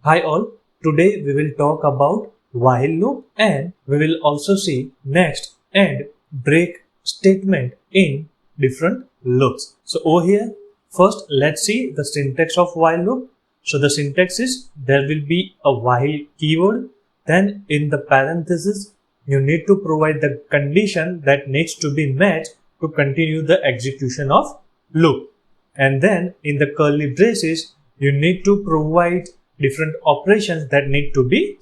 Hi all, today we will talk about while loop and we will also see next and break statement in different loops. So over here, first let's see the syntax of while loop. So the syntax is there will be a while keyword, then in the parenthesis you need to provide the condition that needs to be met to continue the execution of loop, and then in the curly braces you need to provide different operations that need to be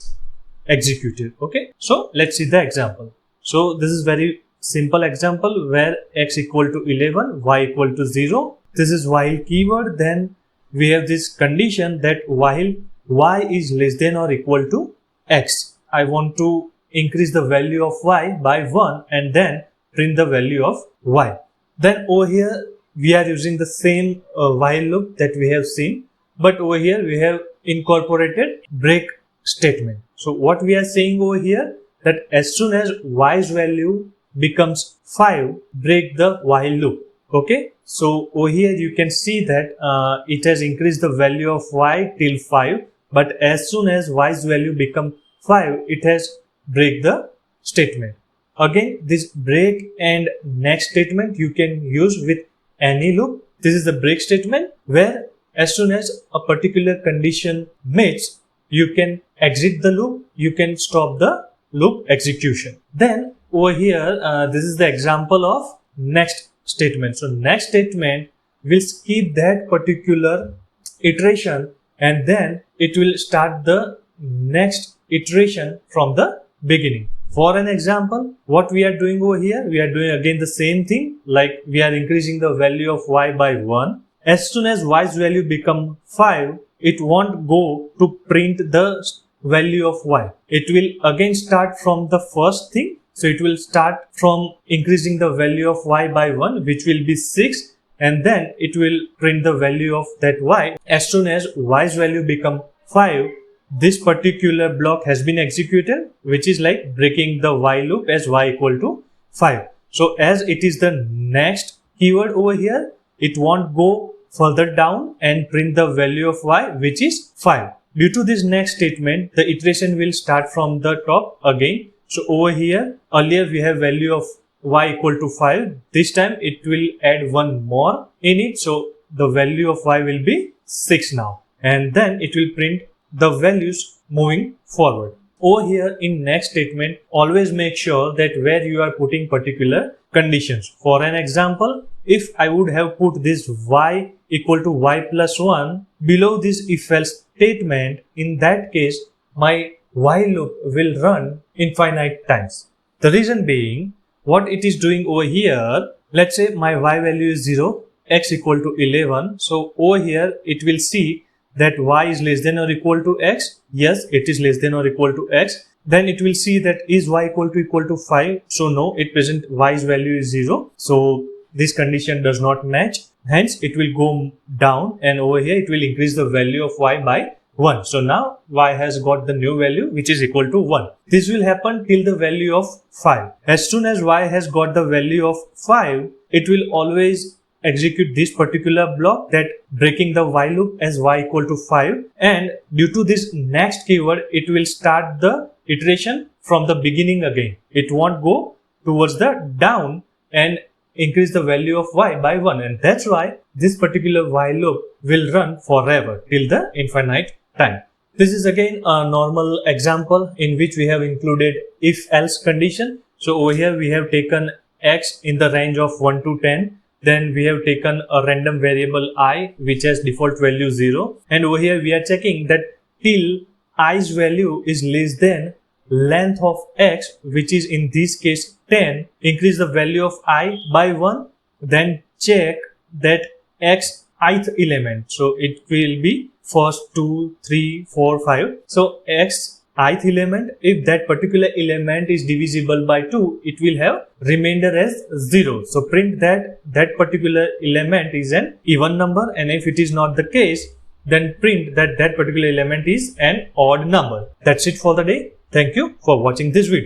executed. Okay, so let's see the example. So this is very simple example where x equal to 11, y equal to 0. This is while keyword. Then we have this condition that while y is less than or equal to x, I want to increase the value of y by 1 and then print the value of y. Then over here we are using the same while loop that we have seen, but over here we have incorporated break statement. So what we are saying over here, that as soon as y's value becomes 5, break the while loop. Okay, so over here you can see that it has increased the value of y till 5, but as soon as y's value become 5, it has break the statement. Again, this break and next statement you can use with any loop. This is the break statement where as soon as a particular condition meets, you can exit the loop, you can stop the loop execution. Then over here, this is the example of next statement. So next statement will skip that particular iteration and then it will start the next iteration from the beginning. For an example, what we are doing over here, we are doing again the same thing, like we are increasing the value of y by 1. As soon as y's value become 5, it won't go to print the value of y. It will again start from the first thing. So it will start from increasing the value of y by 1, which will be 6, and then it will print the value of that y. As soon as y's value become 5, this particular block has been executed, which is like breaking the while loop as y equal to 5. So as it is the next keyword over here, it won't go further down and print the value of y, which is 5. Due to this next statement, the iteration will start from the top again. So over here, earlier we have value of y equal to 5. This time it will add one more in it. So the value of y will be 6 now. And then it will print the values moving forward. Over here in next statement, always make sure that where you are putting particular conditions. For an example, if I would have put this y equal to y plus 1 below this if else statement, in that case my while loop will run infinite times. The reason being, what it is doing over here, let's say my y value is 0, x equal to 11. So over here it will see that y is less than or equal to x. Yes, it is less than or equal to x. Then it will see that is y equal to 5. So no, it present y's value is 0. So this condition does not match. Hence it will go down and over here it will increase the value of y by 1. So now y has got the new value which is equal to 1. This will happen till the value of 5. As soon as y has got the value of 5, it will always execute this particular block, that breaking the while loop as y equal to 5, and due to this next keyword it will start the iteration from the beginning again. It won't go towards the down and increase the value of y by 1, and that's why this particular while loop will run forever till the infinite time. This is again a normal example in which we have included if else condition. So over here we have taken x in the range of 1 to 10. Then we have taken a random variable I which has default value 0, and over here we are checking that till i's value is less than length of x, which is in this case 10, increase the value of I by 1, then check that x ith element. So it will be first 2, 3, 4, 5. So x ith element, if that particular element is divisible by 2, it will have remainder as 0. So print that that particular element is an even number, and if it is not the case, then print that that particular element is an odd number. That's it for the day. Thank you for watching this video.